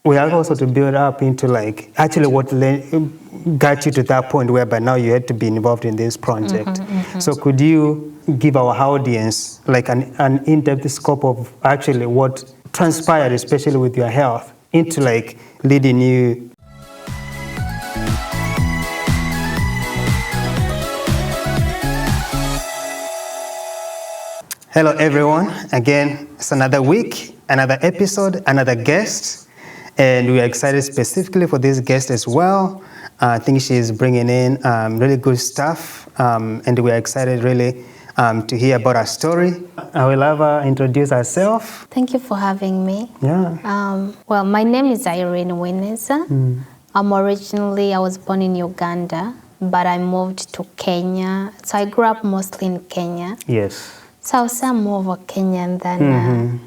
we are also to build up into like actually what got you to that point whereby now you had to be involved in this project. So could you give our audience like an in-depth scope of actually what transpired, especially with your health, into like leading you? Hello everyone, again it's another week, another episode, another guest, and we are excited specifically for this guest as well. I think she's bringing in really good stuff, and we are excited really to hear about her story. I will have her introduce herself. Thank you for having me. Yeah. Well, my name is Irene. I was born in Uganda, but I moved to Kenya. So I grew up mostly in Kenya. Yes. So I would say I'm more of a Kenyan than,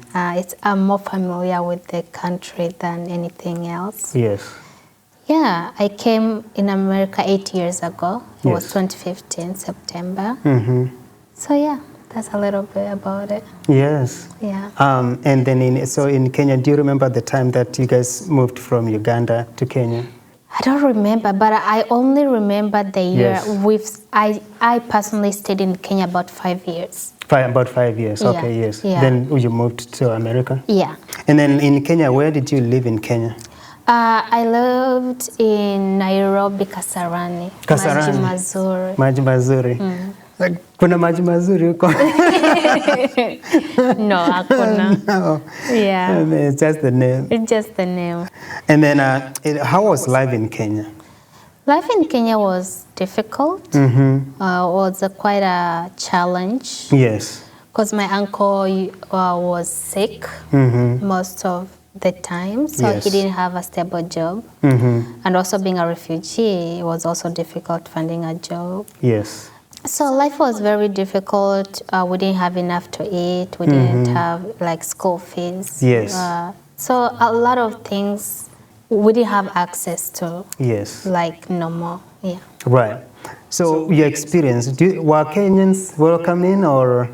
I'm more familiar with the country than anything else. Yes. Yeah, I came in America 8 years ago. It was 2015, September. So yeah, that's a little bit about it. Yes. Yeah. And then in Kenya, do you remember the time that you guys moved from Uganda to Kenya? I don't remember, but I only remember the year. I personally stayed in Kenya about 5 years. About 5 years, okay, yes. Yeah. Then you moved to America? Yeah. And then in Kenya, where did you live in Kenya? I lived in Nairobi, Kasarani. Kasarani. Maji Mazuri. Maji Mazuri. Kuna maji mazuri huko? No, hakuna. No. Yeah. It's just the name. It's just the name. And then how was life in Kenya? Life in Kenya was difficult. Was quite a challenge. Yes. Because my uncle was sick most of the time, so he didn't have a stable job. And also being a refugee, it was also difficult finding a job. Yes. So life was very difficult. We didn't have enough to eat. We didn't have like school fees. Yes. So a lot of things we didn't have access to. Yes. Like no more. Yeah. Right. So your experience, were Kenyans welcoming, or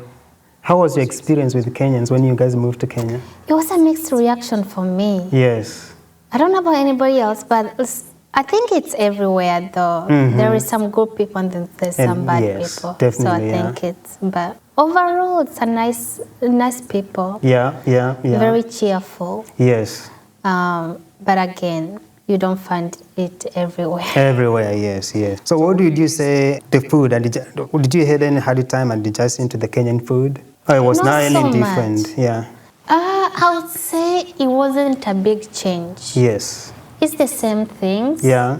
how was your experience with Kenyans when you guys moved to Kenya? It was a mixed reaction for me. Yes. I don't know about anybody else, but I think it's everywhere though. There is some good people and then there's some bad people. Definitely, so I think it's, but overall it's a nice people. Yeah. Very cheerful. Yes. But again, you don't find it everywhere. Everywhere, yes. So what did you say, the food, did you had any hard time and adjust into the Kenyan food? Or it was not any different? Much. Yeah. I would say it wasn't a big change. Yes. It's the same things. Yeah.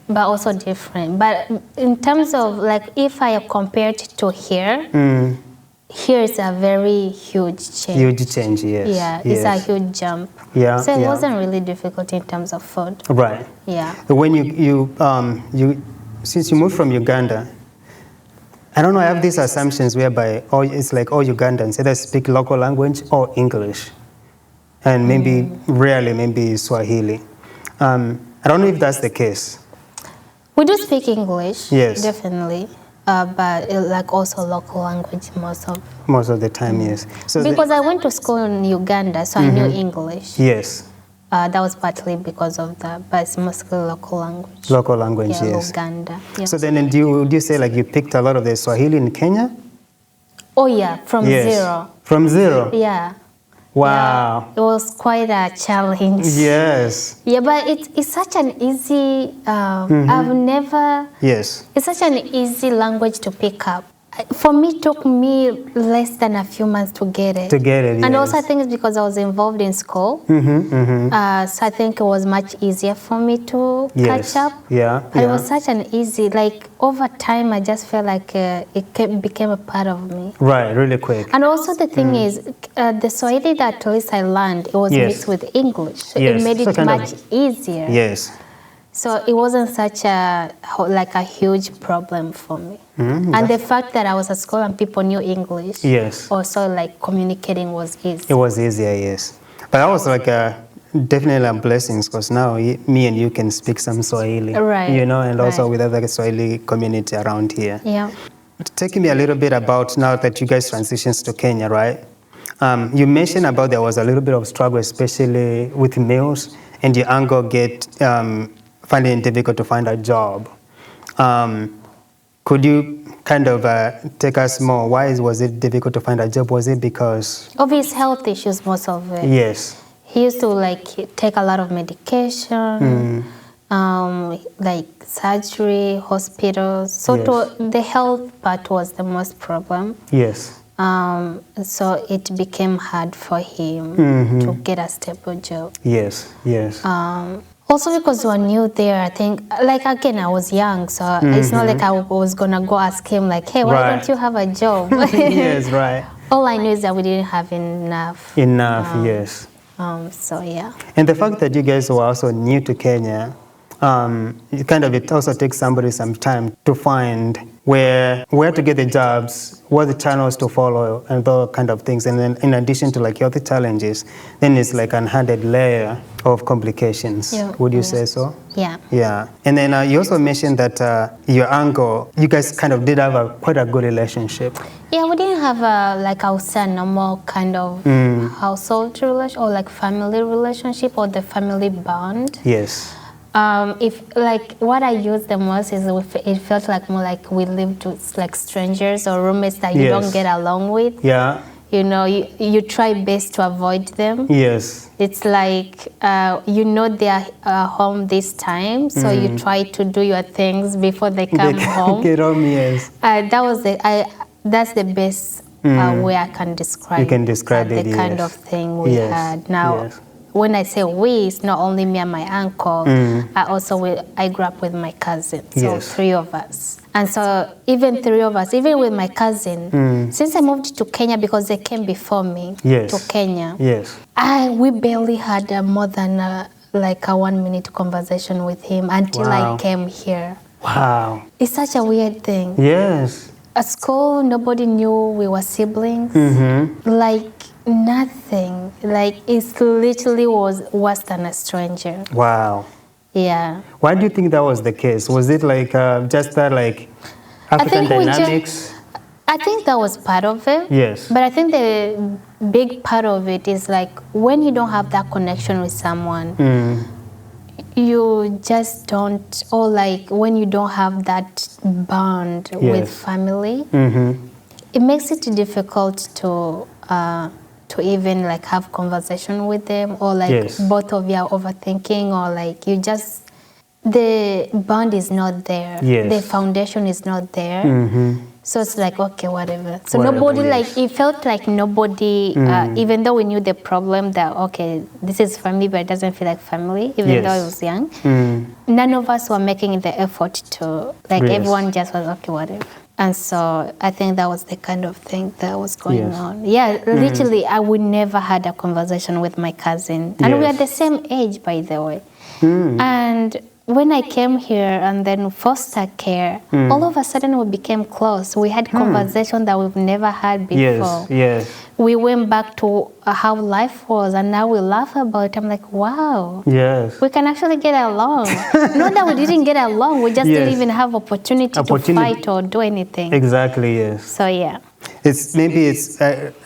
But also different. But in terms of like, if I compare it to here, here is a very huge change. Huge change, yes. Yeah, it's a huge jump. Yeah. So it wasn't really difficult in terms of food. Right. Yeah. When you since you moved from Uganda, I don't know, I have these assumptions whereby it's like all Ugandans either speak local language or English, and maybe rarely maybe Swahili. I don't know if that's the case. We do speak English, yes, definitely, but like also local language most of the time, yes. So because I went to school in Uganda, so I knew English. Yes. That was partly because of that, but it's mostly local language. Local language, yes. Uganda. Yeah. So then, do you say like you picked a lot of the Swahili in Kenya? Oh yeah, from zero. From zero. Yeah. Wow. Yeah, it was quite a challenge. Yes. Yeah, but it's such an easy, I've never... Yes. It's such an easy language to pick up. For me, it took me less than a few months to get it. And also I think it's because I was involved in school. So I think it was much easier for me to catch up. Yeah. It was such an easy, like over time I just felt like it became a part of me. Right, really quick. And also the thing is, the Swahili that at least I learned, it was mixed with English. So it made it much easier. Yes. So it wasn't such a huge problem for me. And the fact that I was at school and people knew English, also like communicating was easy. It was easier, yes. But that was like definitely a blessing because now me and you can speak some Swahili, you know, and also with other Swahili community around here. Yeah. Take me a little bit about now that you guys transitions to Kenya, right? You mentioned about there was a little bit of struggle, especially with meals and your uncle finding it difficult to find a job. Could you kind of take us more? Why was it difficult to find a job? Was it because of his health issues, most of it? Yes. He used to like take a lot of medication, like surgery, hospitals. So the health part was the most problem. Yes. So it became hard for him to get a stable job. Yes, yes. Also because we were new there, I think, like again, I was young, so it's not like I was gonna go ask him like, hey, why don't you have a job? Yes, right. All I knew is that we didn't have enough. Yes. So yeah. And the fact that you guys were also new to Kenya, it also takes somebody some time to find where to get the jobs, what the channels to follow, and those kind of things. And then in addition to like health challenges, then it's like an added layer of complications. Yeah. Would you say so? Yeah. Yeah. And then you also mentioned that your uncle, you guys kind of did have quite a good relationship. Yeah, we didn't have I would say a normal kind of household relationship or like family relationship or the family bond. Yes. If like what I used the most is it felt like more like we lived with like strangers or roommates that you don't get along with. Yeah. You know, you try best to avoid them. Yes. It's like they are home this time, so you try to do your things before they come home. Get home, yes. That's the best way I can describe. You can describe the kind of thing we had now. Yes. When I say we, it's not only me and my uncle. I grew up with my cousin, so 3 of us. And so even 3 of us, even with my cousin, since I moved to Kenya because they came before me to Kenya, we barely had more than a 1-minute conversation with him until I came here. Wow. It's such a weird thing. Yes. At school, nobody knew we were siblings. Like nothing. Like it literally was worse than a stranger. Wow. Yeah. Why do you think that was the case? Was it like just that like African dynamics? I think that was part of it. Yes. But I think the big part of it is like when you don't have that connection with someone, you just don't, or like when you don't have that bond with family, it makes it difficult to even like have conversation with them, or like both of you are overthinking, or like the bond is not there. The foundation is not there. So it's like, okay, whatever. So nobody, it felt like nobody, even though we knew the problem that, okay, this is family, but it doesn't feel like family, even though I was young. None of us were making the effort to, everyone just was, okay, whatever. And so I think that was the kind of thing that was going on. Yeah, literally, I would never had a conversation with my cousin. And we are the same age, by the way. And when I came here and then foster care, all of a sudden we became close. We had conversation that we've never had before. We went back to how life was, and now we laugh about it. I'm like, wow. We can actually get along. Not that we didn't get along, we just didn't even have opportunity to fight or do anything. Exactly, yes. So yeah.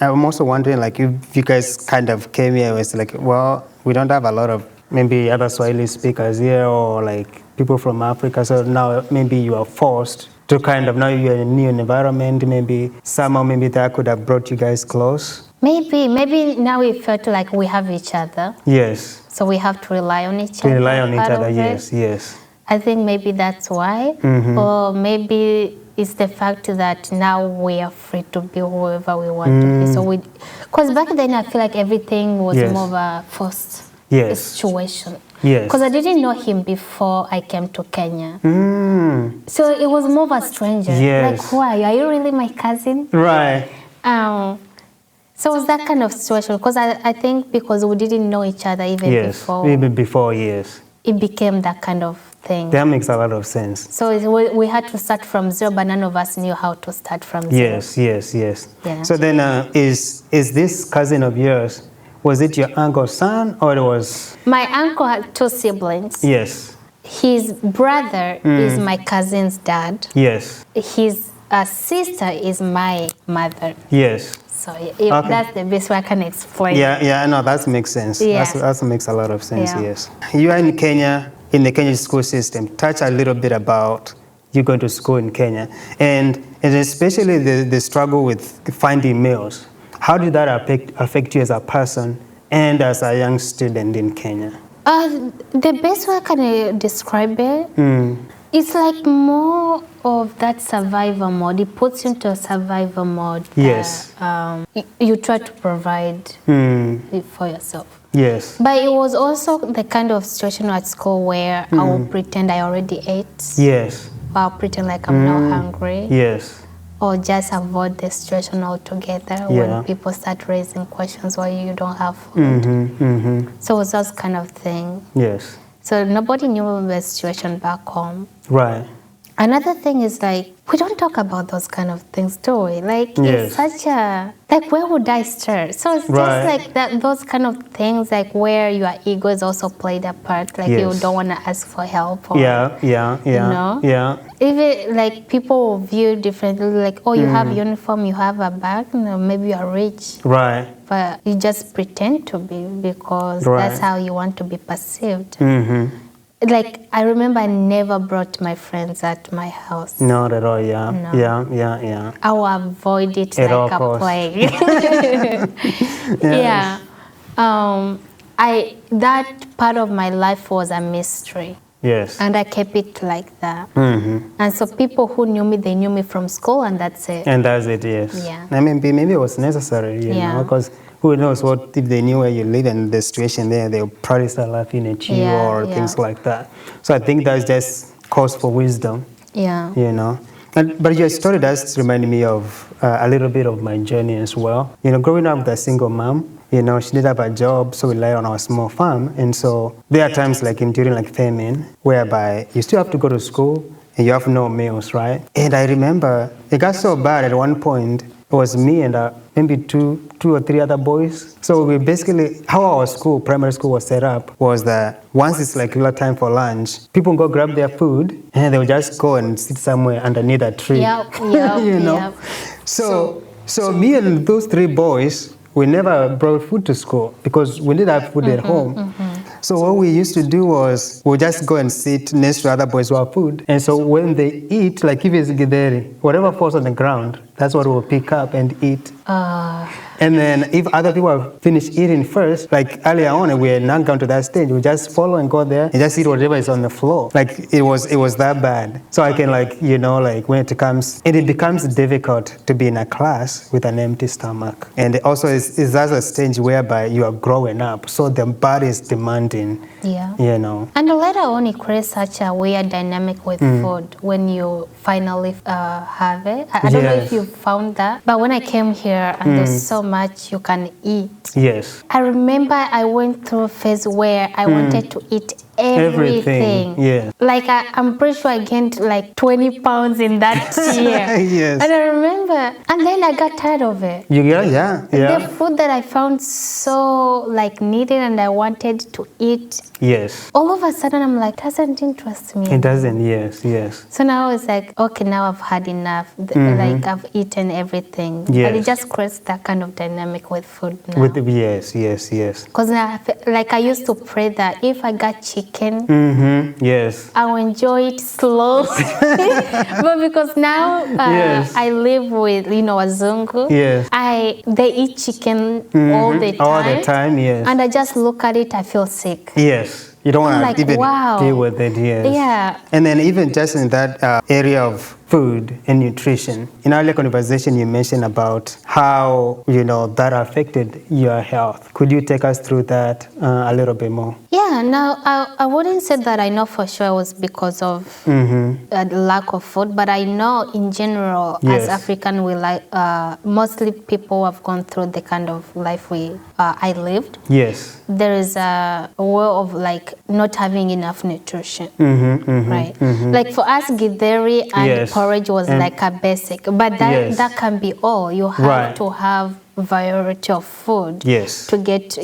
I'm also wondering, like, if you guys kind of came here, it's like, well, we don't have a lot of maybe other Swahili speakers here, or like people from Africa, so now maybe you are forced to kind of, now you're in a new environment, maybe somehow maybe that could have brought you guys close. Maybe now we felt like we have each other. Yes. So we have to rely on each other. Yes. I think maybe that's why. Or maybe it's the fact that now we are free to be whoever we want to be. So because back then I feel like everything was more of a forced situation. Because I didn't know him before I came to Kenya. So it was more of a stranger. Like, why? Are you really my cousin? Right. So it was that kind of situation. Because I think because we didn't know each other even before. It became that kind of thing. That makes a lot of sense. So we had to start from zero, but none of us knew how to start from zero. Yes. Yeah. So then is this cousin of yours, was it your uncle's son, or it was? My uncle had 2 siblings. Yes. His brother is my cousin's dad. Yes. His sister is my mother. Yes. So that's the best way I can explain. Yeah, no, that makes sense. Yeah. That makes a lot of sense, Yeah. yes. You are in Kenya, in the Kenyan school system. Touch a little bit about you going to school in Kenya, and especially the struggle with finding meals. How did that affect you as a person and as a young student in Kenya? The best way I can describe it, it's like more of that survival mode. It puts you into a survival mode. Yes. You try to provide it for yourself. Yes. But it was also the kind of situation at school where I will pretend I already ate. Yes. Or I'll pretend like I'm not hungry. Yes. Or just avoid the situation altogether when people start raising questions why you don't have food. So it was that kind of thing. Yes. So nobody knew the situation back home. Right. Another thing is like, we don't talk about those kind of things, do we? Like, it's such a, like, where would I start? So it's just like that, those kind of things, like where your ego is also played a part. Like, you don't want to ask for help. Or, you know? Yeah. Even, like, people view differently. Like, oh, you have uniform, you have a bag, you know, maybe you're rich. Right. But you just pretend to be because that's how you want to be perceived. Like, I remember I never brought my friends at my house. Not at all, No. Yeah. I will avoid it At like all a costs. plague. That part of my life was a mystery. Yes. And I kept it like that. And so people who knew me, they knew me from school, and that's it. And that's it, yes. Yeah. I mean, maybe it was necessary, you know, because who knows what, if they knew where you live and the situation there, they'll probably start laughing at you or things like that. So I think that's just cause for wisdom, you know. But your story does remind me of a little bit of my journey as well. You know, growing up with a single mom, you know, she didn't have a job, so we relied on our small farm. And so there are times like during like famine, whereby you still have to go to school and you have no meals, right? And I remember it got so bad at one point, it was me and maybe two or three other boys. So we basically, how our school, primary school was set up was that once it's like little time for lunch, people go grab their food and they will just go and sit somewhere underneath a tree. You know? So me and those three boys, we never brought food to school because we didn't have food at home. So what we used to do was we'll just go and sit next to other boys who have food. And so when they eat, like if it's githeri, whatever falls on the ground, that's what we'll pick up and eat. And then if other people have finished eating first, like earlier on, we had not gone to that stage, we just follow and go there and just eat whatever is on the floor. Like it was that bad. So I can like, you know, like when it becomes difficult to be in a class with an empty stomach. And also it's that's a stage whereby you are growing up. So the body is demanding, you know. And later on, it creates such a weird dynamic with food when you finally have it. I don't know if you found that, but when I came here and there's so much you can eat. Yes. I remember I went through a phase where I wanted to eat everything. Yeah. Like I'm pretty sure I gained like 20 pounds in that year. Yes. And I remember, and then I got tired of it. The food that I found so like needed and I wanted to eat. Yes. All of a sudden I'm like, doesn't interest me. It doesn't, yes. So now it's like, okay, now I've had enough. Like I've eaten everything. Yes. And it just creates that kind of dynamic with food now. Yes. Because like I used to pray that if I got chicken, yes, I'll enjoy it slowly. But because now I live with, you know, Wazungu. Yes. They eat chicken all the time. All the time, yes. And I just look at it, I feel sick. Yes. You don't want to even deal with it, yes. Yeah. And then even just in that area of food and nutrition, in our earlier conversation you mentioned about how, you know, that affected your health. Could you take us through that a little bit more? Yeah, now I wouldn't say that I know for sure it was because of the lack of food, but I know in general as African, we like mostly people have gone through the kind of life I lived. Yes. There is a way of like not having enough nutrition, right? Like for us, githeri and porridge was like a basic, but that can be all. You have to have variety of food Yes. to get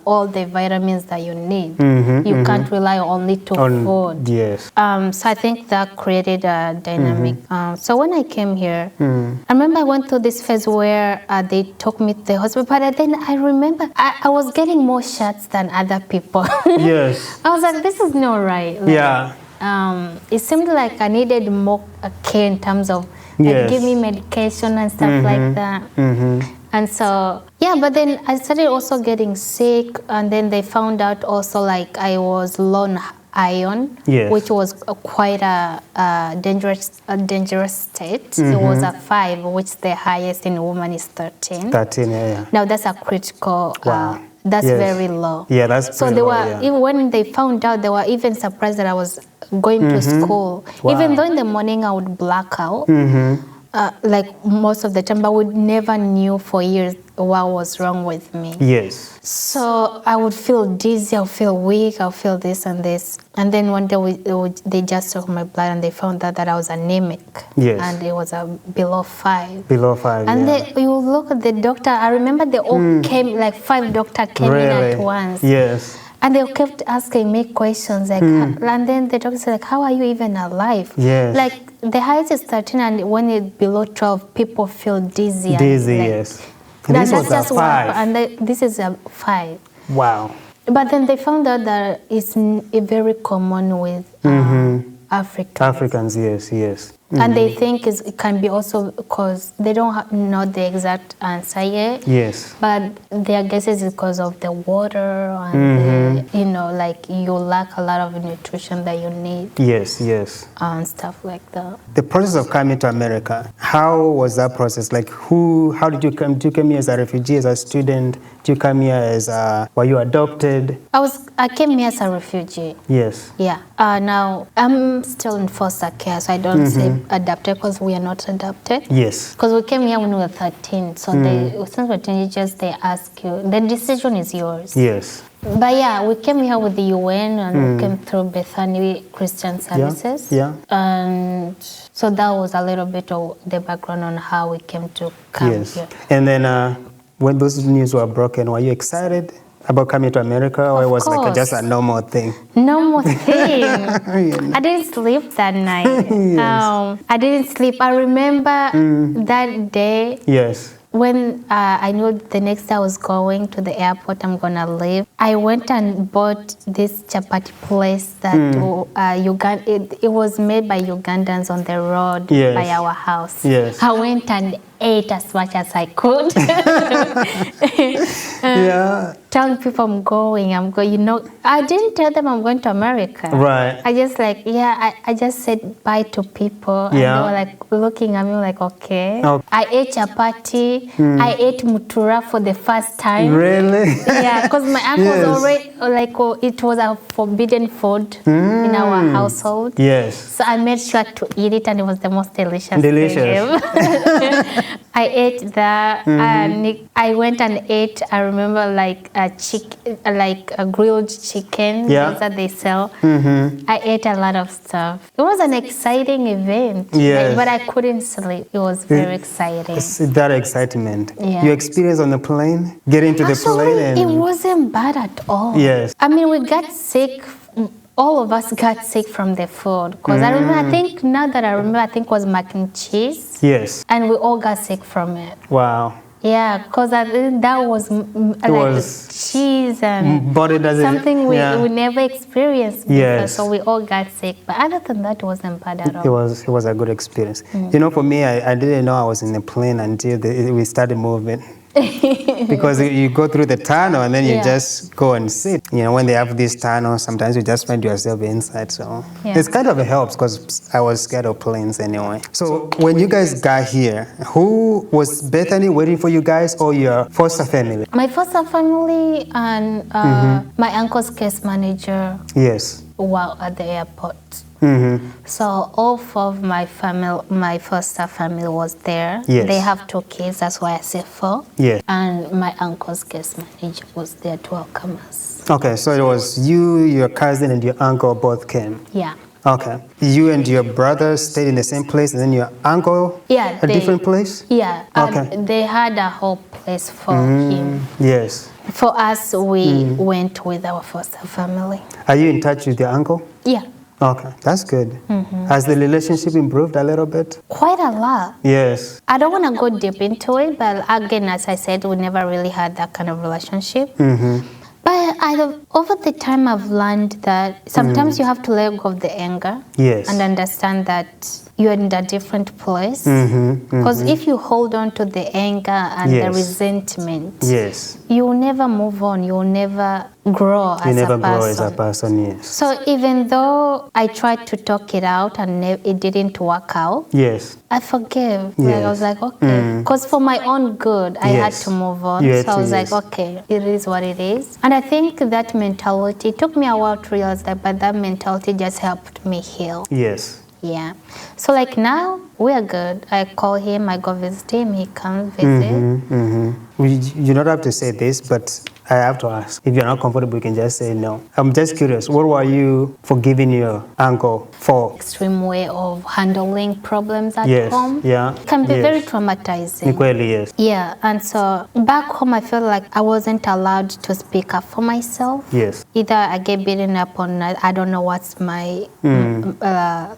all the vitamins that you need. Mm-hmm, You can't rely only to food. Yes. So I think that created a dynamic. So when I came here, I remember I went through this phase where they took me to the hospital, but then I remember I was getting more shots than other people. Yes. I was like, this is not right. Like, it seemed like I needed more care in terms of give me medication and stuff like that. And so, but then I started also getting sick, and then they found out also like I was low on iron, which was quite a dangerous state. It was a 5, which the highest in a woman is 13. 13, yeah. Now that's a critical. That's very low. Yeah, that's so. They were even when they found out, they were even surprised that I was going to school. Even though in the morning I would black out. Like most of the time, but we never knew for years what was wrong with me. Yes. So I would feel dizzy, I'll feel weak, I'll feel this and this. And then one day they just took my blood and they found out that I was anemic. Yes. And it was below 5. Below 5, and you look at the doctor, I remember they all came, like 5 doctors came in at once. Yes. And they kept asking me questions, like, and then the doctor said, like, how are you even alive? Yes. Like, the highest is 13, and when it's below 12, people feel dizzy. Dizzy, like, yes. And this was a 5. And this is a 5. Wow. But then they found out that it's very common with Africans, yes. And they think it can be also because they don't know the exact answer yet. Yes. But their guess is because of the water and like you lack a lot of nutrition that you need. Yes. And stuff like that. The process of coming to America, how was that process? Like how did you come? Did you come here as a refugee, as a student? Did you come here as were you adopted? I came here as a refugee. Yes. Yeah. Now I'm still in foster care, so I don't say adopted because we are not adopted. Yes. Because we came here when we were 13, so since we're teenagers, they ask you, the decision is yours. Yes. But yeah, we came here with the UN and we came through Bethany Christian Services. Yeah. And so that was a little bit of the background on how we came to come here. And then when those news were broken, were you excited about coming to America, or it was like just a normal thing? Normal thing. I didn't sleep that night. I didn't sleep. I remember that day. Yes. When I knew the next day I was going to the airport, I'm going to leave, I went and bought this chapati place that it was made by Ugandans on the road by our house. Yes. I went and ate as much as I could. Telling people I'm going. I didn't tell them I'm going to America. Right. I just I just said bye to people. And they were like looking at me like, okay. I ate chapati. I ate mutura for the first time. Really? Yeah, because my uncle was already, it was a forbidden food in our household. Yes. So I made sure to eat it and it was the most delicious thing ever. I ate that and I went and ate, I remember like a grilled chicken that they sell. I ate a lot of stuff. It was an exciting event, but I couldn't sleep. It was very exciting. That excitement. Your experience on the plane, getting to the plane. And it wasn't bad at all. Yes. I mean, we got sick. All of us got sick from the food. Because I remember, I think it was mac and cheese. Yes. And we all got sick from it. Wow. Yeah, because that was cheese and something we never experienced before. Yes. So we all got sick. But other than that, it wasn't bad at all. It was a good experience. For me, I didn't know I was in the plane until we started moving. Because you go through the tunnel and then you just go and sit. When they have these tunnels, sometimes you just find yourself inside. So it's kind of helps because I was scared of planes anyway. So when you guys got here, who was Bethany waiting for you guys or your foster family? My foster family and my uncle's case manager were at the airport. So all of my foster family was there. Yes. They have 2 kids, that's why I say 4. Yes. And my uncle's case manager was there to welcome us. Okay, so it was you, your cousin, and your uncle both came. Yeah. Okay. You and your brother stayed in the same place, and then your uncle a different place? Yeah. Okay. They had a whole place for him. Yes. For us, we went with our foster family. Are you in touch with your uncle? Yeah. Okay, that's good. Has the relationship improved a little bit? Quite a lot. Yes. I don't want to go deep into it, but again, as I said, we never really had that kind of relationship. But over the time, I've learned that sometimes you have to let go of the anger. Yes. And understand that you're in a different place. Because if you hold on to the anger and the resentment, you will never move on. You will never grow as a person. Yes. So even though I tried to talk it out and it didn't work out, I forgave. Like, I was like, okay. Because for my own good, I had to move on. So I was like, okay, it is what it is. And I think that mentality, it took me a while to realize that, but that mentality just helped me heal. Yes. Yeah. So like now, we are good. I call him, I go visit him, he comes visit. You don't have to say this, but I have to ask. If you're not comfortable, you can just say no. I'm just curious, what were you forgiving your uncle for? Extreme way of handling problems at home. Yeah. It can be very traumatizing. Equally, yes. Yeah, and so back home I felt like I wasn't allowed to speak up for myself. Yes. Either I get beaten up on, I don't know what's my,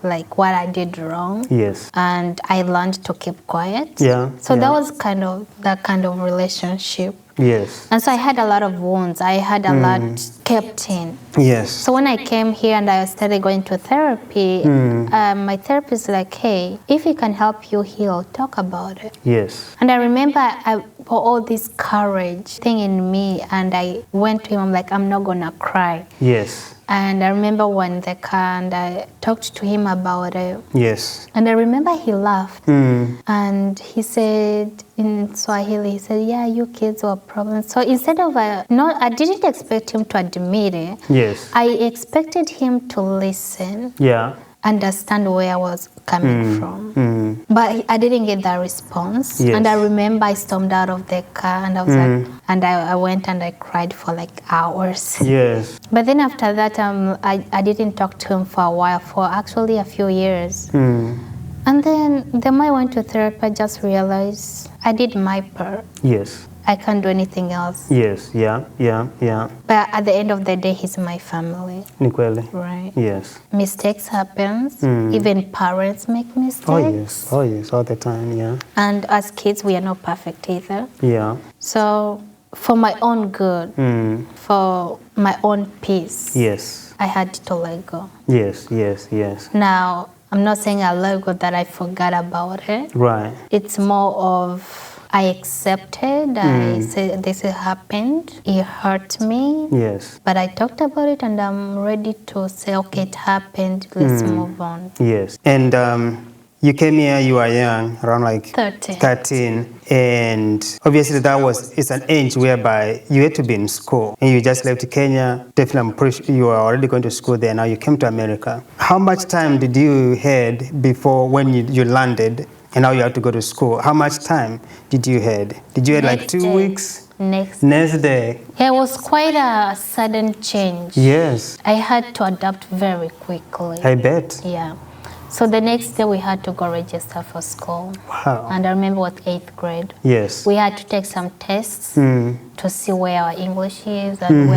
like what I did wrong. Yes. And I learned to keep quiet. Yeah. So that was kind of that kind of relationship. Yes. And so I had a lot of wounds. I had a lot kept in. Yes. So when I came here and I started going to therapy, my therapist was like, hey, if it can help you heal, talk about it. Yes. And I remember I put all this courage thing in me, and I went to him, I'm like, I'm not going to cry. Yes. And I remember when the car, and I talked to him about it. Yes. And I remember he laughed. And he said in Swahili, he said, yeah, you kids were problems. So instead of, I didn't expect him to admit it. Yes. I expected him to listen. Yeah. Understand where I was coming from. But I didn't get that response. Yes. And I remember I stormed out of the car, and I was like, and I went and I cried for like hours. Yes. But then after that, I didn't talk to him for a while, for actually a few years. And then the more I went to therapy, I just realized I did my part. Yes. I can't do anything else. Yes, yeah. But at the end of the day, he's my family. Equally. Right. Yes. Mistakes happens. Even parents make mistakes. Oh yes, all the time, yeah. And as kids, we are not perfect either. Yeah. So for my own good, for my own peace, yes, I had to let go. Yes. Now, I'm not saying I let go that I forgot about it. Right. It's more of I accepted, I said this happened, it hurt me. Yes. But I talked about it, and I'm ready to say, okay, it happened, let's move on. Yes. And you came here, you were young, around like 13. And obviously it's an age whereby you had to be in school. And you just left Kenya, definitely I'm pretty sure you were already going to school there, now you came to America. How much time did you had before when you landed? And now you have to go to school. How much time did you had? Did you had like 2 weeks? Next day. Yeah, it was quite a sudden change. Yes. I had to adapt very quickly. I bet. Yeah. So the next day we had to go register for school. Wow. And I remember with 8th grade. Yes. We had to take some tests to see where our English is and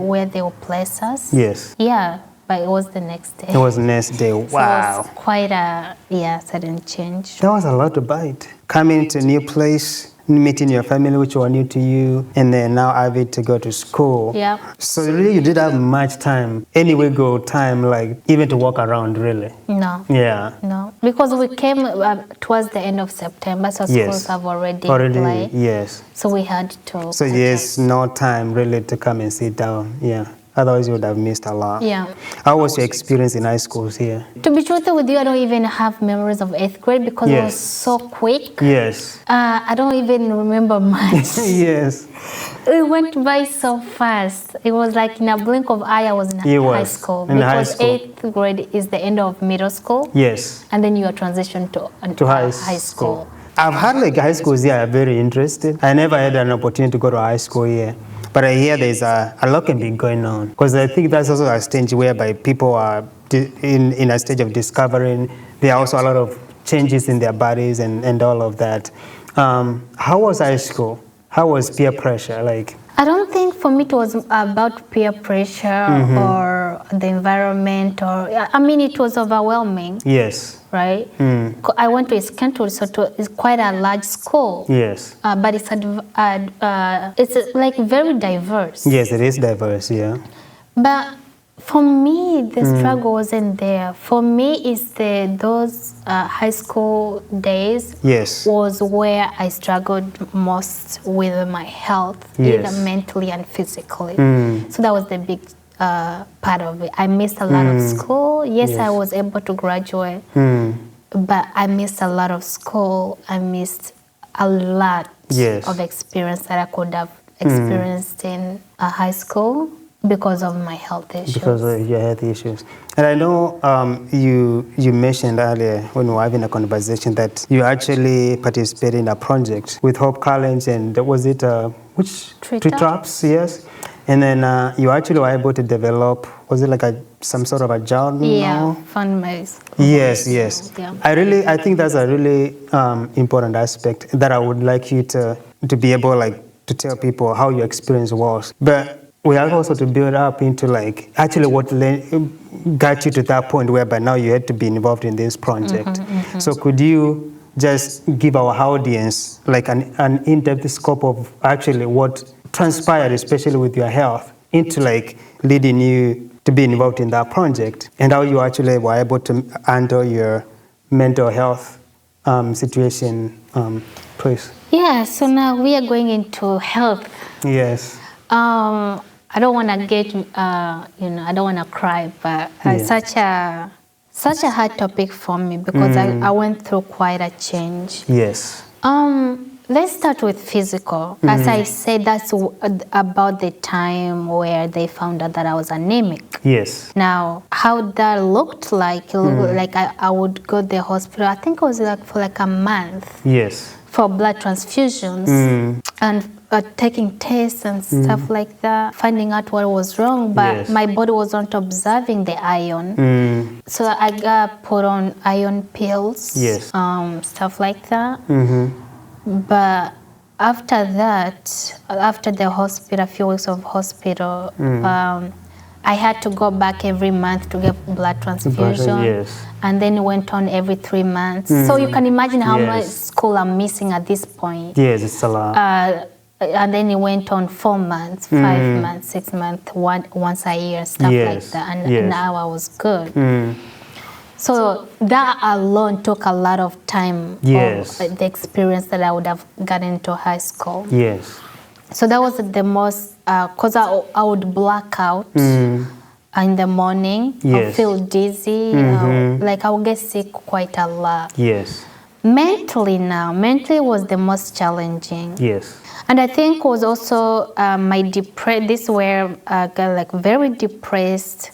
where they will place us. Yes. Yeah. But it was the next day. It was the next day. Wow. So it was quite a sudden change. That was a lot to bite. Coming to a new place, meeting your family, which were new to you, and then now having to go to school. Yeah. So really you didn't have much time, time, like even to walk around, really? No. Yeah. No. Because we came towards the end of September, so schools have already played. Yes. So we had to. So there's no time really to come and sit down. Yeah. Otherwise, you would have missed a lot. Yeah. How was your experience in high schools here? To be truthful with you, I don't even have memories of 8th grade because it was so quick. Yes. I don't even remember much. Yes. It went by so fast. It was like in a blink of eye, I was in high school. Because 8th grade is the end of middle school. Yes. And then you are transitioned to high school. I've had like high schools here, I'm very interested. I never had an opportunity to go to high school here. But I hear there's a lot can be going on, because I think that's also a stage whereby people are in a stage of discovering. There are also a lot of changes in their bodies and all of that. How was high school? How was peer pressure like? I don't think for me it was about peer pressure or the environment, or I mean it was overwhelming. Yes. Right? I went to Iskentwood, so it's quite a large school. Yes. But it's like very diverse. Yes, it is diverse, yeah. But for me, the struggle wasn't there. For me, it's those high school days was where I struggled most with my health, either mentally and physically. So that was the big part of it. I missed a lot of school. Yes, I was able to graduate, but I missed a lot of school. I missed a lot of experience that I could have experienced in high school because of my health issues. Because of your health issues. And I know you mentioned earlier when we were having a conversation that you actually participated in a project with Hope College, and was it which treetops? Yes. And then you actually were able to develop, was it like some sort of a journal? Yeah, fundraise. Yes. Yeah. I think that's a really important aspect that I would like you to be able to tell people how your experience was. But we have also to build up into actually what got you to that point whereby now you had to be involved in this project. So could you just give our audience an in-depth scope of actually what transpired, especially with your health, into leading you to be involved in that project, and how you actually were able to handle your mental health situation, please? Yeah, so now we are going into health. Yes. I don't want to get, I don't want to cry, but it's such a hard topic for me because I went through quite a change. Yes. Let's start with physical. As I said, that's about the time where they found out that I was anemic. Yes. Now, how that looked like, I would go to the hospital, I think it was for a month. Yes. For blood transfusions and taking tests and stuff like that, finding out what was wrong, but my body wasn't observing the iron. So I got put on iron pills, stuff like that. But after that, after the hospital, a few weeks of hospital, I had to go back every month to get blood transfusion. And then it went on every 3 months. So you can imagine how much school I'm missing at this point. Yes, it's a lot. And then it went on 4 months, 5 months, 6 months, once a year, stuff like that. And now I was good. So that alone took a lot of time of the experience that I would have gotten into high school. Yes. So that was the most, because I would black out in the morning. I feel dizzy. I would get sick quite a lot. Yes. Mentally was the most challenging. Yes. And I think was also this where I got very depressed,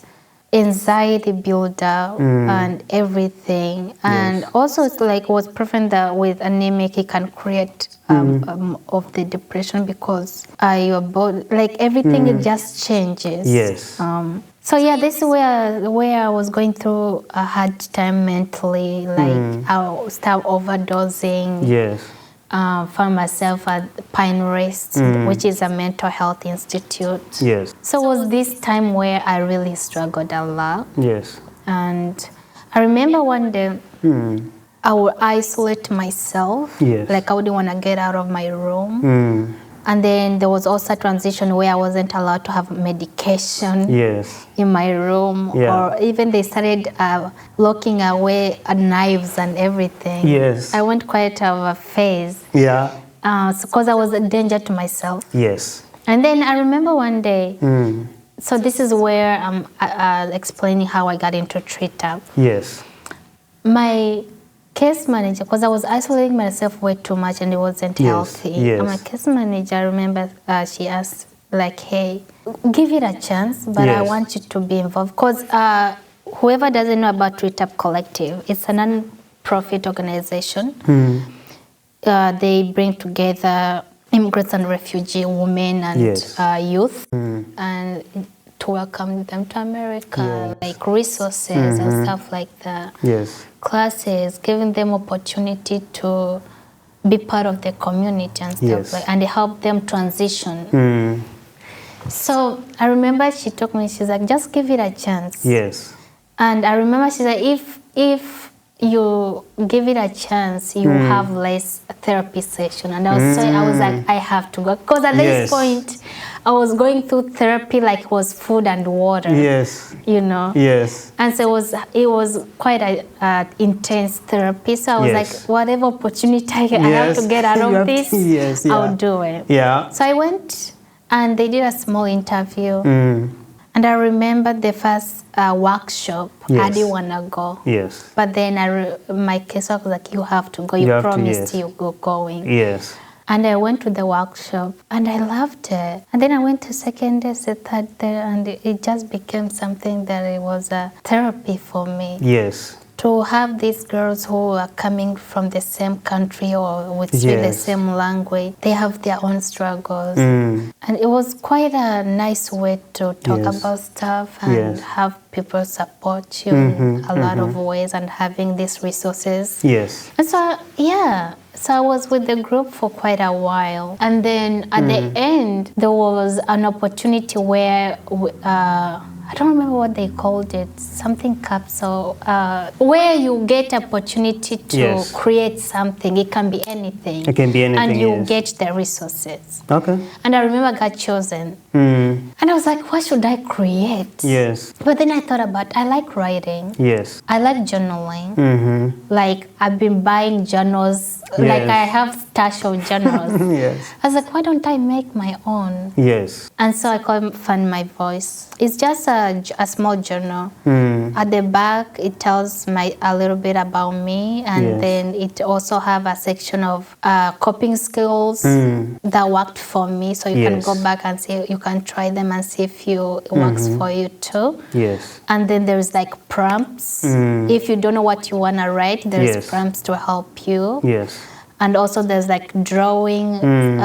anxiety build up and everything. And also it's was proven that with anemic it can create of the depression because your body, everything it just changes. Yes. So yeah, this is where I was going through a hard time mentally. I started overdosing. Yes. Found myself at Pine Rest, which is a mental health institute. Yes. So it was this time where I really struggled a lot. Yes. And I remember one day I would isolate myself. Yes. I wouldn't want to get out of my room. And then there was also a transition where I wasn't allowed to have medication in my room. Or even they started locking away knives and everything. Yes. I went quite of a phase. Yeah. Because I was a danger to myself. Yes. And then I remember one day, so this is where I'm explaining how I got into treetops. Yes. My case manager, because I was isolating myself way too much and it wasn't healthy. Yes. My case manager, I remember she asked, hey, give it a chance, but I want you to be involved. Because whoever doesn't know about Treetop Collective, it's a non-profit organization. They bring together immigrants and refugee women and youth, and to welcome them to America, like resources and stuff like that. Classes, giving them opportunity to be part of the community and stuff like, and help them transition. So I remember she told me, she's like, just give it a chance. And I remember she said, if you give it a chance, you have less therapy session. And I was like, I have to go. Because at this point, I was going through therapy like it was food and water. You know? And so it was quite a intense therapy. So I was like, whatever opportunity I have to get out of this, I'll do it. So I went and they did a small interview. And I remember the first workshop, I didn't want to go. But then my case was like, you have to go. You promised you were going. And I went to the workshop and I loved it. And then I went to second day, third day, and it just became something that it was a therapy for me. To have these girls who are coming from the same country or with the same language, they have their own struggles. And it was quite a nice way to talk about stuff and have people support you in a lot of ways and having these resources. And so, so I was with the group for quite a while. And then at the end, there was an opportunity where I don't remember what they called it, something capsule, where you get opportunity to create something. It can be anything. It can be anything, and you get the resources. Okay. And I remember I got chosen. And I was like, what should I create? But then I thought about, I like writing. I like journaling. Like, I've been buying journals. Like, I have stash of journals. I was like, why don't I make my own? And so I called Find My Voice. It's just a small journal. At the back, it tells a little bit about me, and then it also have a section of coping skills that worked for me. So you can go back and see, you can try them and see if it works for you too. And then there's like prompts. If you don't know what you want to write, there's prompts to help you. And also there's like drawing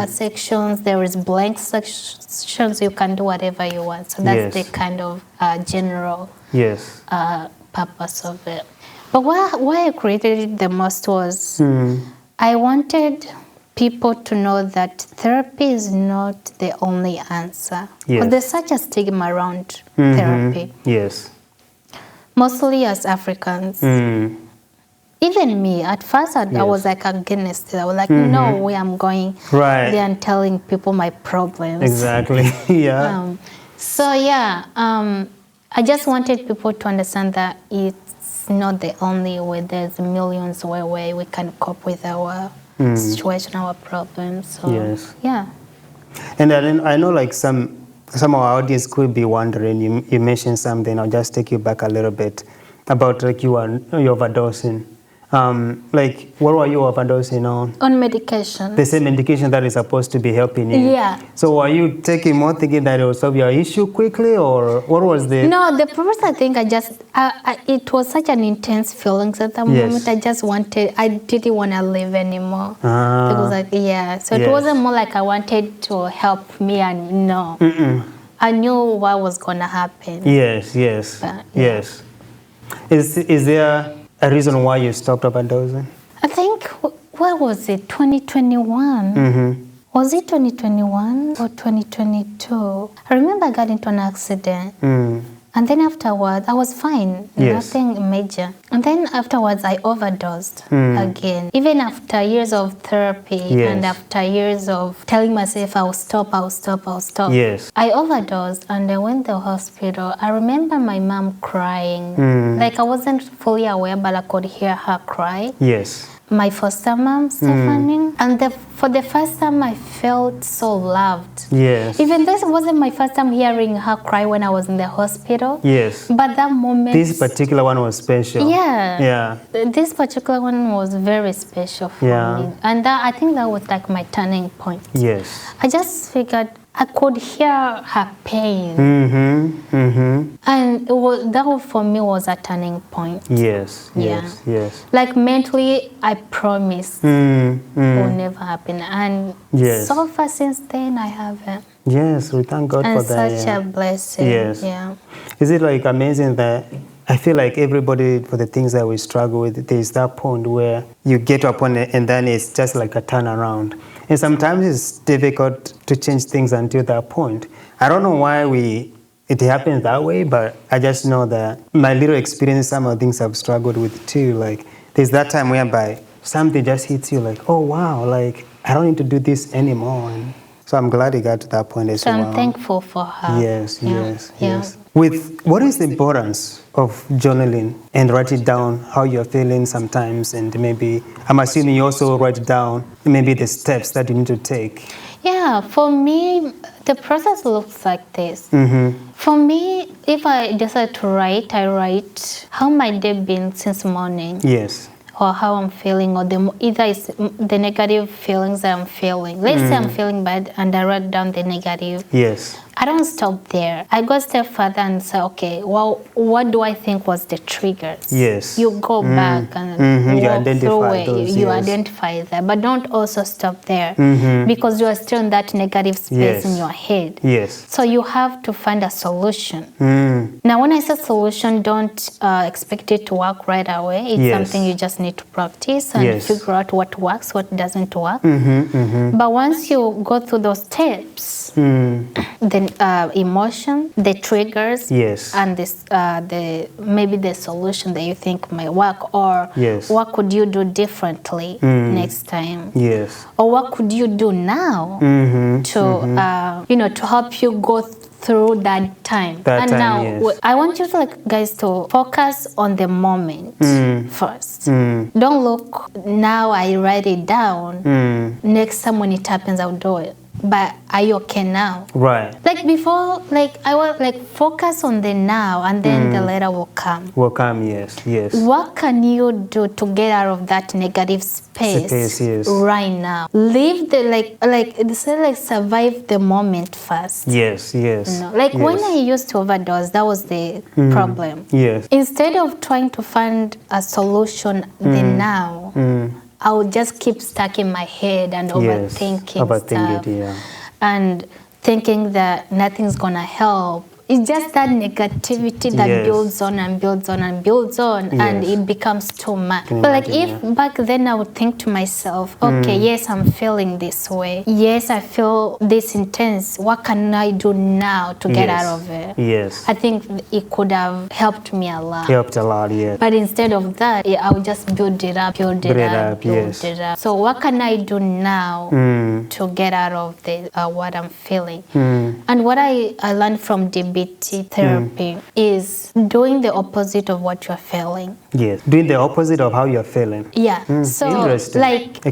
sections, there is blank sections, you can do whatever you want. So that's the kind of general purpose of it. But why I created it the most was I wanted people to know that therapy is not the only answer. Because there's such a stigma around therapy. Mostly as Africans. Even me, at first I was like against it. I was like, no way I'm going there and telling people my problems. I just wanted people to understand that it's not the only way. There's millions of ways we can cope with our situation, our problems. So, And I know like some of our audience could be wondering, you mentioned something, I'll just take you back a little bit, about like you're overdosing. Like, what were you overdosing on? On medication. The same medication that is supposed to be helping you. So were you taking more thinking that it will solve your issue quickly, or what was the... No, the purpose, I think it was such an intense feeling at the moment. I didn't want to live anymore. It was like, so it wasn't more like I wanted to help me and I knew what was going to happen. But, Is there a reason why you stopped overdosing? I think, what was it, 2021? Was it 2021 or 2022? I remember I got into an accident. And then afterwards, I was fine, nothing major. And then afterwards, I overdosed again. Even after years of therapy and after years of telling myself I'll stop. I overdosed and I went to the hospital. I remember my mom crying. Like, I wasn't fully aware, but I could hear her cry. My foster mom, Msafiri. And for the first time, I felt so loved. Even this wasn't my first time hearing her cry when I was in the hospital. But that moment... This particular one was special. This particular one was very special for me. And I think that was like my turning point. I just figured I could hear her pain. And that for me was a turning point. Yes. Like mentally, I promised it will never happen. And so far since then, I haven't. Yes, we thank God for that. And such a blessing. Yes. Yeah. Is it like amazing that I feel like everybody, for the things that we struggle with, there's that point where you get to a point and then it's just like a turnaround. And sometimes it's difficult to change things until that point. I don't know why it happens that way, but I just know that my little experience, some of the things I've struggled with too. Like there's that time whereby something just hits you like, oh wow, like I don't need to do this anymore. And so I'm glad it got to that point as well. So I'm thankful for her. Yes. With what is the importance of journaling and writing down how you're feeling sometimes, and maybe I'm assuming you also write down maybe the steps that you need to take. Yeah, for me, the process looks like this. For me, if I decide to write, I write how my day been since morning. Yes. Or how I'm feeling, or either it's the negative feelings that I'm feeling. Let's say I'm feeling bad and I write down the negative. Yes. I don't stop there. I go a step further and say, okay, well, what do I think was the triggers? Yes. You go back and you walk through identify it. those, You identify that, but don't also stop there because you are still in that negative space in your head. Yes. So you have to find a solution. Now, when I say solution, don't expect it to work right away. It's something you just need to practice and figure out what works, what doesn't work. But once you go through those steps, the emotion, the triggers, and this, maybe the solution that you think might work, or what could you do differently next time, or what could you do now to help you go through that time. Now, I want you to guys to focus on the moment first. Don't look, now I write it down. Next time when it happens, I'll do it. But are you okay now? Right. Like before, I was focus on the now, and then the later will come. Will come, yes. What can you do to get out of that negative space right now? Live the survive the moment first. Yes. When I used to overdose, that was the problem. Yes. Instead of trying to find a solution the now, I would just keep stuck in my head and overthinking stuff. And thinking that nothing's gonna help. It's just that negativity that builds on and builds on and builds on, and it becomes too much. But if back then I would think to myself, okay, yes, I'm feeling this way. Yes, I feel this intense. What can I do now to get out of it? Yes. I think it could have helped me a lot. Helped a lot, yes. But instead of that, I would just build it up. So what can I do now to get out of the, what I'm feeling? And what I learned from DBT therapy is doing the opposite of what you're feeling. Yes, doing the opposite of how you're feeling. Yeah, so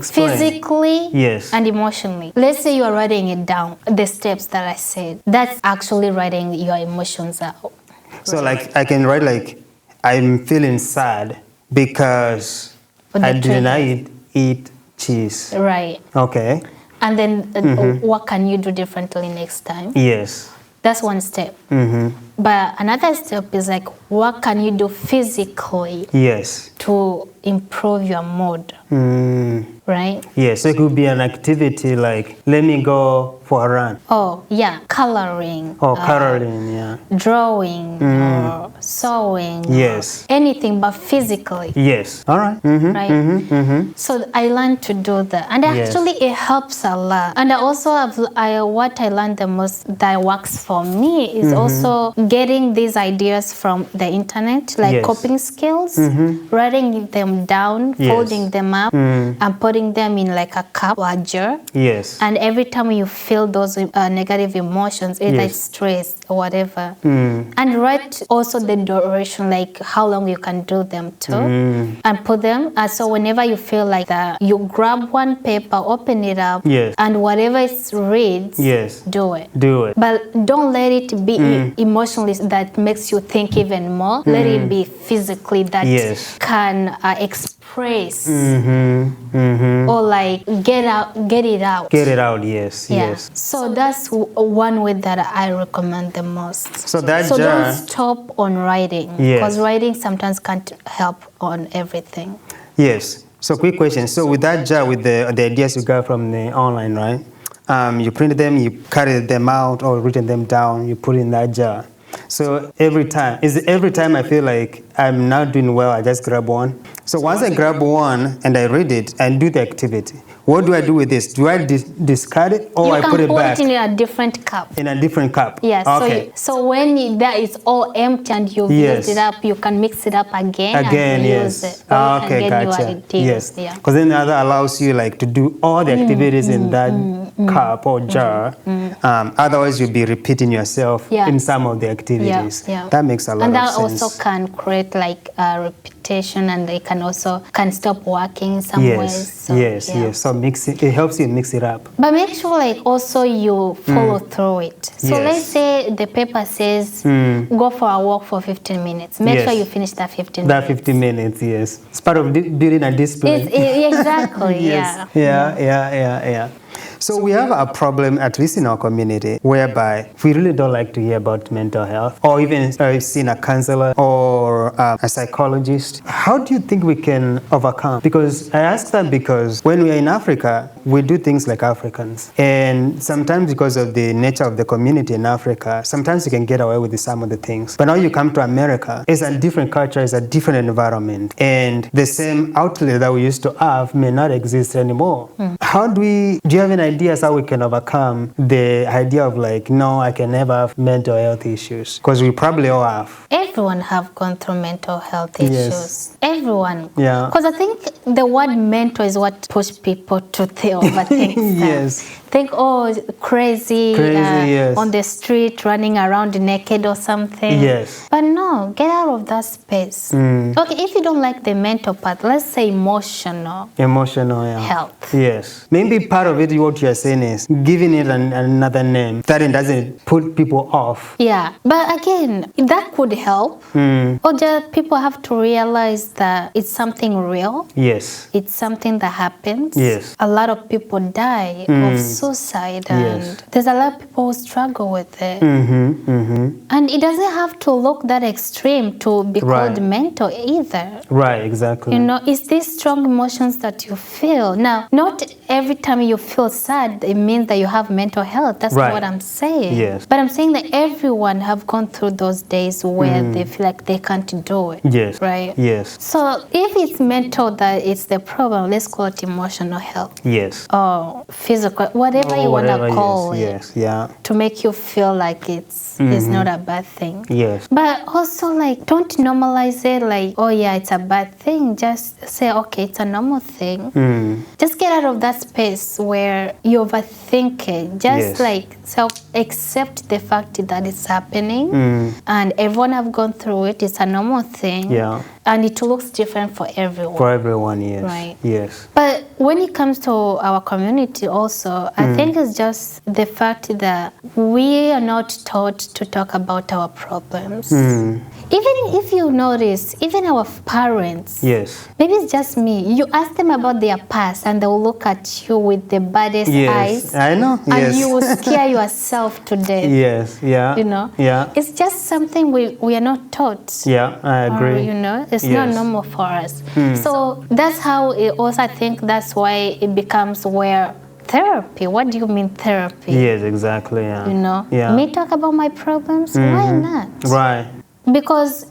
physically and emotionally. Let's say you are writing it down, the steps that I said. That's actually writing your emotions out. So I can write I'm feeling sad because I did not eat cheese. Right. Okay. And then what can you do differently next time? Yes. That's one step. But another step is what can you do physically to improve your mood? Right? Yes, so it could be an activity like, let me go for a run. Oh, yeah, coloring. Oh, coloring, yeah. Drawing or sewing. Yes. Anything but physically. Yes. All right. Right? So I learned to do that. And actually it helps a lot. And I also what I learned the most that works for me is also getting these ideas from the internet, coping skills, writing them down, folding them up, and putting them in a cup or a jar. Yes. And every time you feel those negative emotions, either it's stress or whatever, and write also the the duration, like how long you can do them to, and put them. So whenever you feel like that, you grab one paper, open it up, and whatever it reads, do it. But don't let it be emotionally that makes you think even more. Let it be physically that can express or like get it out. Yes. So that's one way that I recommend the most. So jar, don't stop on writing, because writing sometimes can't help on everything. Yes. So quick question. So with that jar, with the ideas you got from the online, right? You printed them, you carried them out or written them down, you put in that jar. So every time I feel like I'm not doing well, I just grab one. So once I grab one and I read it and do the activity, what do I do with this? Do I discard it or I put it back? You can put it in a different cup. In a different cup? Yes. Okay. So when that is all empty and you've used it up, you can mix it up again and use it. Okay, gotcha. Yes. Because then that allows you like to do all the activities in that cup or jar. Otherwise, you'll be repeating yourself in some of the activities. That makes a lot of sense. And that also can create like a repetition, and they can stop working in some ways. So, yes. So it helps you mix it up. But make sure like also you follow through it. So let's say the paper says go for a walk for 15 minutes. Make sure you finish that 15 minutes. That 15 minutes, yes. It's part of building a discipline. Exactly, Yeah. So we have a problem, at least in our community, whereby we really don't like to hear about mental health or even seeing a counselor or a psychologist. How do you think we can overcome? Because I ask that because when we are in Africa, we do things like Africans. And sometimes because of the nature of the community in Africa, sometimes you can get away with some of the things. But now you come to America, it's a different culture, it's a different environment. And the same outlet that we used to have may not exist anymore. Do you have an idea how we can overcome the idea of like, no, I can never have mental health issues? Because we probably all have. Everyone have gone through mental health issues. Everyone. Yeah. Because I think the word mental is what pushes people to overthink stuff. Think, crazy on the street, running around naked or something. But no, get out of that space. Okay, if you don't like the mental part, let's say emotional health. Yes. Maybe part of it, what you're saying is giving it another name that it doesn't put people off. Yeah, but again, that could help. Or just people have to realize that it's something real. Yes. It's something that happens. Yes. A lot of people die of suicide, and there's a lot of people who struggle with it. And it doesn't have to look that extreme to be called mental either. Right, exactly. It's these strong emotions that you feel. Now, not every time you feel sad, it means that you have mental health. That's not what I'm saying. Yes. But I'm saying that everyone have gone through those days where they feel like they can't do it. Yes. Right? Yes. So if it's mental that it's the problem, let's call it emotional health. Yes. Or physical, whatever you want to call it. Yes. Yeah. To make you feel like it's not a bad thing. Yes. But also like, don't normalize it like, oh yeah, it's a bad thing. Just say, okay, it's a normal thing. Just get out of that space where you overthink it. Just like accept the fact that it's happening, and everyone have gone through it. It's a normal thing. Yeah. And it looks different for everyone. For everyone, yes. Right. Yes. But when it comes to our community also, I think it's just the fact that we are not taught to talk about our problems. Even if you notice, even our parents, maybe it's just me, you ask them about their past and they'll look at you with the baddest eyes. I know. And you will scare yourself to death. Yes, yeah. Yeah. It's just something we are not taught. Yeah, I agree. It's not normal for us. So that's how it also, I think that's why it becomes where therapy. What do you mean therapy? Yes, exactly. Yeah. Me talk about my problems? Why not? Right. Because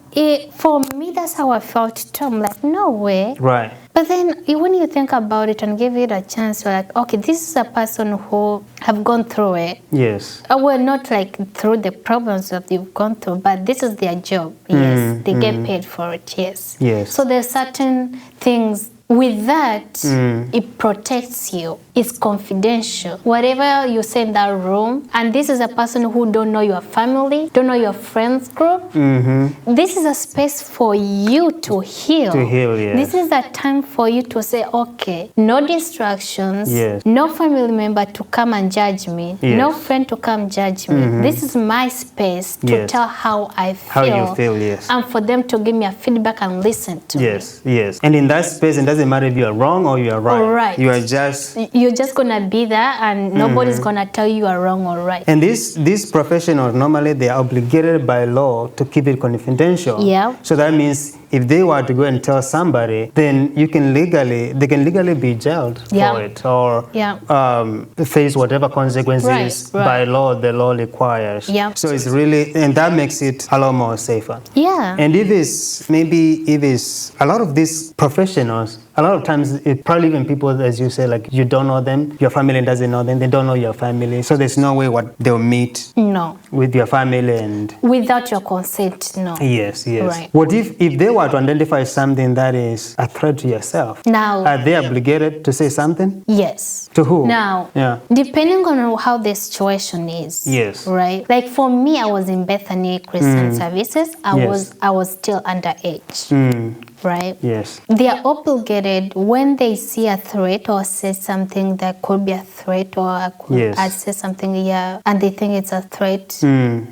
for me, that's how I felt too. I'm like, no way. Right. But then when you think about it and give it a chance, you're like, okay, this is a person who have gone through it. Yes. Well, not like through the problems that you've gone through, but this is their job. Yes. They get paid for it. Yes. Yes. So there's certain things with that, it protects you. is confidential. Whatever you say in that room, and this is a person who don't know your family, don't know your friends group. This is a space for you to heal. To heal, yes. This is a time for you to say, okay, no distractions, yes. no family member to come and judge me, yes. no friend to come judge me. This is my space to yes. tell how I feel. How you feel, yes. And for them to give me a feedback and listen to me. Yes, yes. And in that space, it doesn't matter if you are wrong or you are right. Right. You are just... You're just going to be there and nobody's going to tell you are wrong or right. And these professionals, normally they are obligated by law to keep it confidential. Yeah. So that means if they were to go and tell somebody, then they can legally be jailed for it or face whatever consequences by law the law requires. Yeah. So it's really, and that makes it a lot more safer. Yeah. And if it's a lot of these professionals, a lot of times it probably even people, as you say, like you don't know them, your family doesn't know them, they don't know your family, so there's no way what they'll meet with your family and without your consent. No. Yes. Right. What if they were to identify something that is a threat to yourself? Now, are they obligated to say something? Yes. To who? Now, depending on how the situation is. Yes. Right. Like for me, I was in Bethany Christian Services. I was still underage. Right? Yes. They are obligated when they see a threat or say something that could be a threat or I say something and they think it's a threat.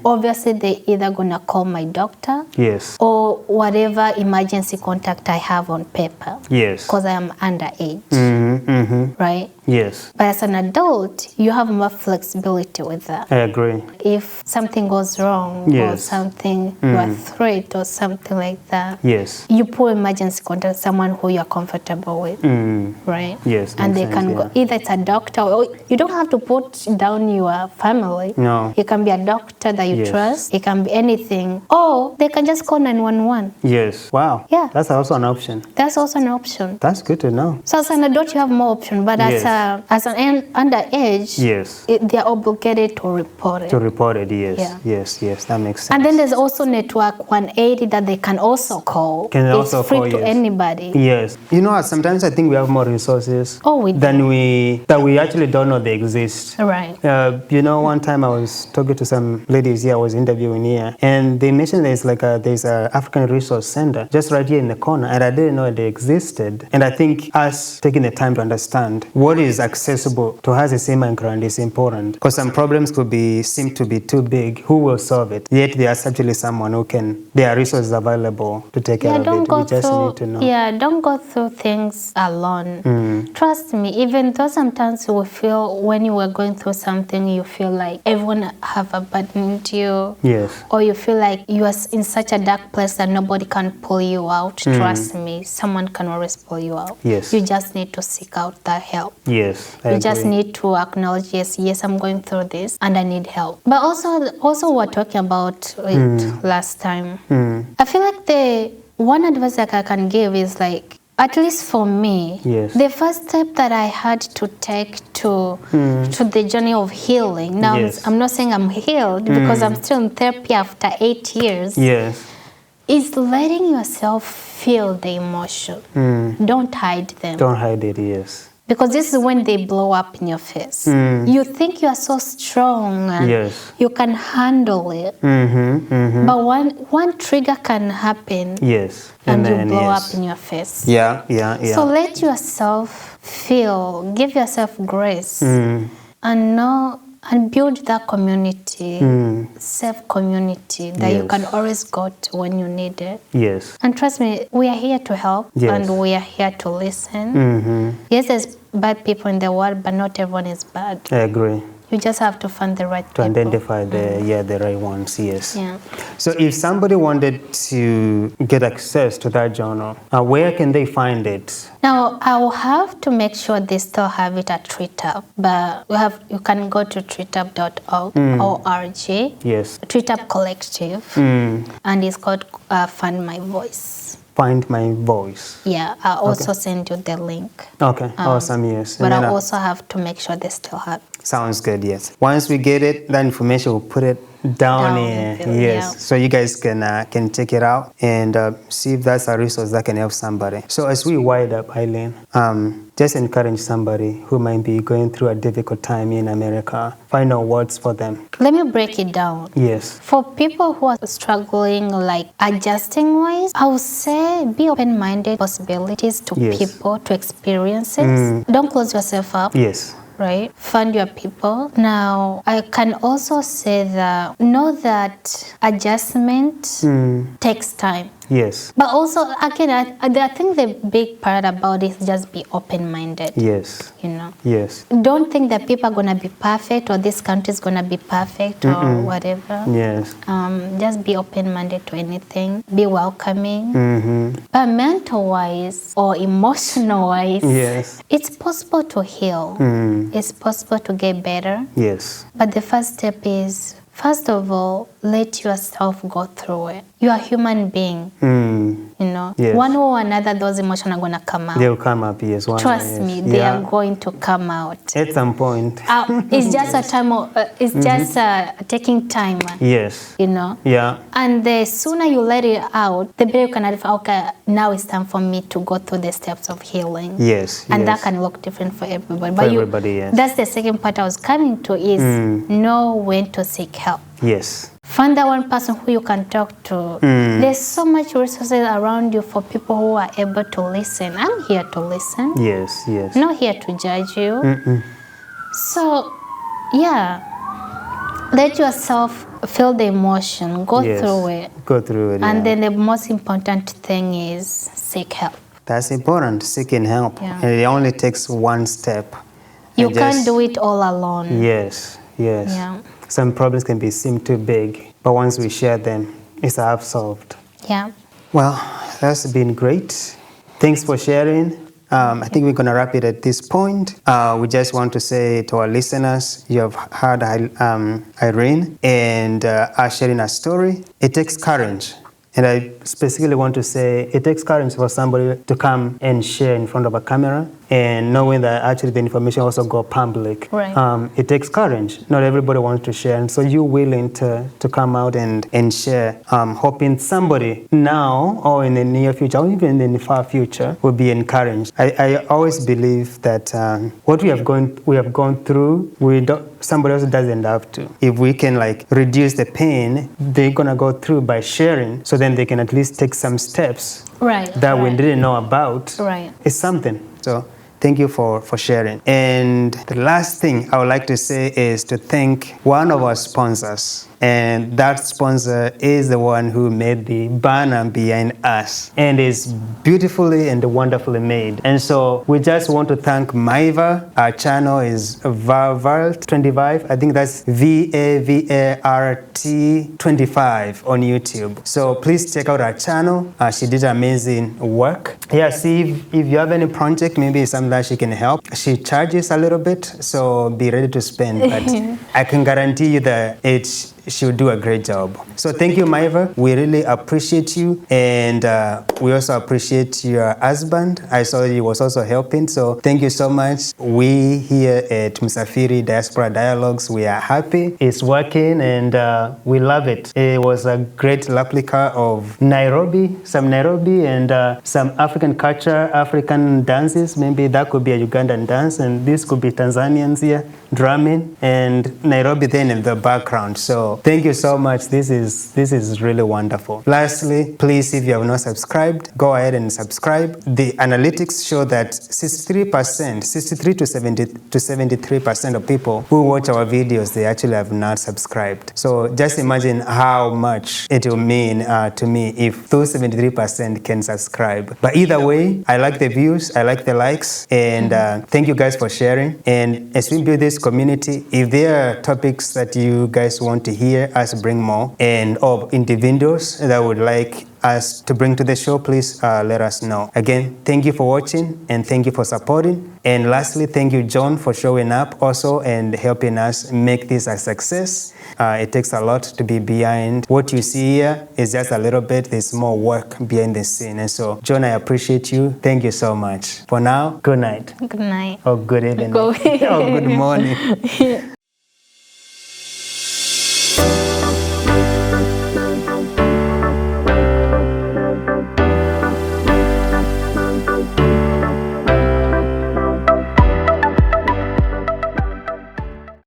Obviously, they either gonna call my doctor. Yes. Or whatever emergency contact I have on paper. Yes. Because I am underage. Right? Yes. But as an adult, you have more flexibility with that. I agree. If something goes wrong or something, a threat or something like that, you put emergency contact someone who you're comfortable with, right? Yes. And they can go, either it's a doctor or you don't have to put down your family. No. It can be a doctor that you trust. It can be anything. Or they can just call 911. Yes. Wow. Yeah. That's also an option. That's also an option. That's good to know. So as an adult, you have more options, but as an underage, they are obligated to report it. To report it, yes. That makes sense. And then there's also network 180 that they can also call. It's free to anybody. Yes. You know, sometimes I think we have more resources than we actually don't know they exist. Right. You know, one time I was talking to some ladies here, I was interviewing here, and they mentioned there's a African Resource Center just right here in the corner, and I didn't know they existed. And I think us taking the time to understand what is accessible to us as immigrants is important, because some problems seem to be too big. Who will solve it? Yet there's actually someone who can. There are resources available to take care of it. We just need to know. Yeah, don't go through things alone. Trust me, even though sometimes you will feel when you were going through something, you feel like everyone have abandoned you. Yes. Or you feel like you are in such a dark place that nobody can pull you out. Trust me, someone can always pull you out. Yes. You just need to seek out that help. Yes. You just need to acknowledge, yes, I'm going through this and I need help. But also we're talking about it last time. I feel like the one advice that I can give is like, at least for me, the first step that I had to take to the journey of healing. Now, I'm not saying I'm healed because I'm still in therapy after 8 years. Yes. Is letting yourself feel the emotion. Don't hide them. Don't hide it, yes. Because this is when they blow up in your face. You think you are so strong and you can handle it. But one trigger can happen and you blow up in your face. Yeah. So let yourself feel, give yourself grace and build that community, safe community that you can always go to when you need it. Yes. And trust me, we are here to help and we are here to listen. Yes, there's bad people in the world, but not everyone is bad. I agree. You just have to find the right people. To identify the right ones, yes. Yeah. So if somebody wanted to get access to that journal, where can they find it? Now, I'll have to make sure they still have it at Treetop, but you can go to treetop.org. Yes. Treetop Collective, and it's called Find My Voice. Find My Voice. Yeah, I'll also send you the link. Okay, awesome, yes. But I also have to make sure they still have it. Sounds good, yes. Once we get it, that information, we'll put it down here. Yes. Yeah. So you guys can check it out and see if that's a resource that can help somebody. So as we wind up, Irene, just encourage somebody who might be going through a difficult time in America. Final words for them. Let me break it down. Yes. For people who are struggling, like adjusting wise, I would say be open-minded possibilities to people, to experiences. Don't close yourself up. Yes. Right? Find your people. Now, I can also say that know that adjustment takes time. Yes. But also, again, I think the big part about it is just be open-minded. Yes. You know? Yes. Don't think that people are going to be perfect or this country is going to be perfect or whatever. Yes. Just be open-minded to anything. Be welcoming. But mental-wise or emotional-wise, yes, it's possible to heal. It's possible to get better. Yes. But the first step is, first of all, let yourself go through it. You're a human being. You know, yes. One or another, those emotions are going to come out. They'll come up, yes. Trust me, they are going to come out. At some point. It's just a time of, it's just taking time. Yes. You know? Yeah. And the sooner you let it out, the better you can identify, okay, now it's time for me to go through the steps of healing. Yes. And that can look different for everybody. For everybody, yes. That's the second part I was coming to is know when to seek help. Yes. Find that one person who you can talk to. There's so much resources around you for people who are able to listen. I'm here to listen. Yes, yes. I'm not here to judge you. So, yeah, let yourself feel the emotion. Go through it. Go through it, And then the most important thing is seek help. That's important, seeking help. Yeah. And it only takes one step. You can't do it all alone. Yes, yes. Yeah. Some problems can seem too big, but once we share them, it's half solved. Yeah. Well, that's been great. Thanks for sharing. I think we're going to wrap it at this point. We just want to say to our listeners, you have heard Irene and us sharing a story. It takes courage. And I specifically want to say it takes courage for somebody to come and share in front of a camera and knowing that actually the information also go public. Right. It takes courage. Not everybody wants to share. And so you're willing to come out and share, hoping somebody now or in the near future or even in the far future will be encouraged. I always believe that what we have gone through, somebody else doesn't have to. If we can reduce the pain they're gonna go through by sharing, so then they can at least take some steps that we didn't know about. Right. It's something. So thank you for sharing. And the last thing I would like to say is to thank one of our sponsors. And that sponsor is the one who made the banner behind us. And it's beautifully and wonderfully made. And so we just want to thank Maiva. Our channel is Vart25. I think that's VAVART25 on YouTube. So please check out our channel. She did amazing work. Yeah, see if you have any project, maybe it's something that she can help. She charges a little bit, so be ready to spend. But I can guarantee you that she'll do a great job. So thank you, Maiva. We really appreciate you. And we also appreciate your husband. I saw he was also helping. So thank you so much. We here at Msafiri Diaspora Dialogues, we are happy. It's working and we love it. It was a great replica of some Nairobi and some African culture, African dances. Maybe that could be a Ugandan dance and this could be Tanzanians here drumming and Nairobi then in the background. So thank you so much. This is really wonderful. Lastly, please, if you have not subscribed, go ahead and subscribe. The analytics show that 63 to 73% of people who watch our videos, they actually have not subscribed. So just imagine how much it will mean to me if those 73% can subscribe. But either way, I like the views, I like the likes, and thank you guys for sharing. And as we build this community, if there are topics that you guys want to hear us bring more and of individuals that would like us to bring to the show, please let us know. Again, thank you for watching and thank you for supporting. And lastly, thank you, John, for showing up also and helping us make this a success. It takes a lot to be behind. What you see here is just a little bit. There's more work behind the scene. And so, John, I appreciate you. Thank you so much. For now, good night. Good night. Or good evening. Or good morning.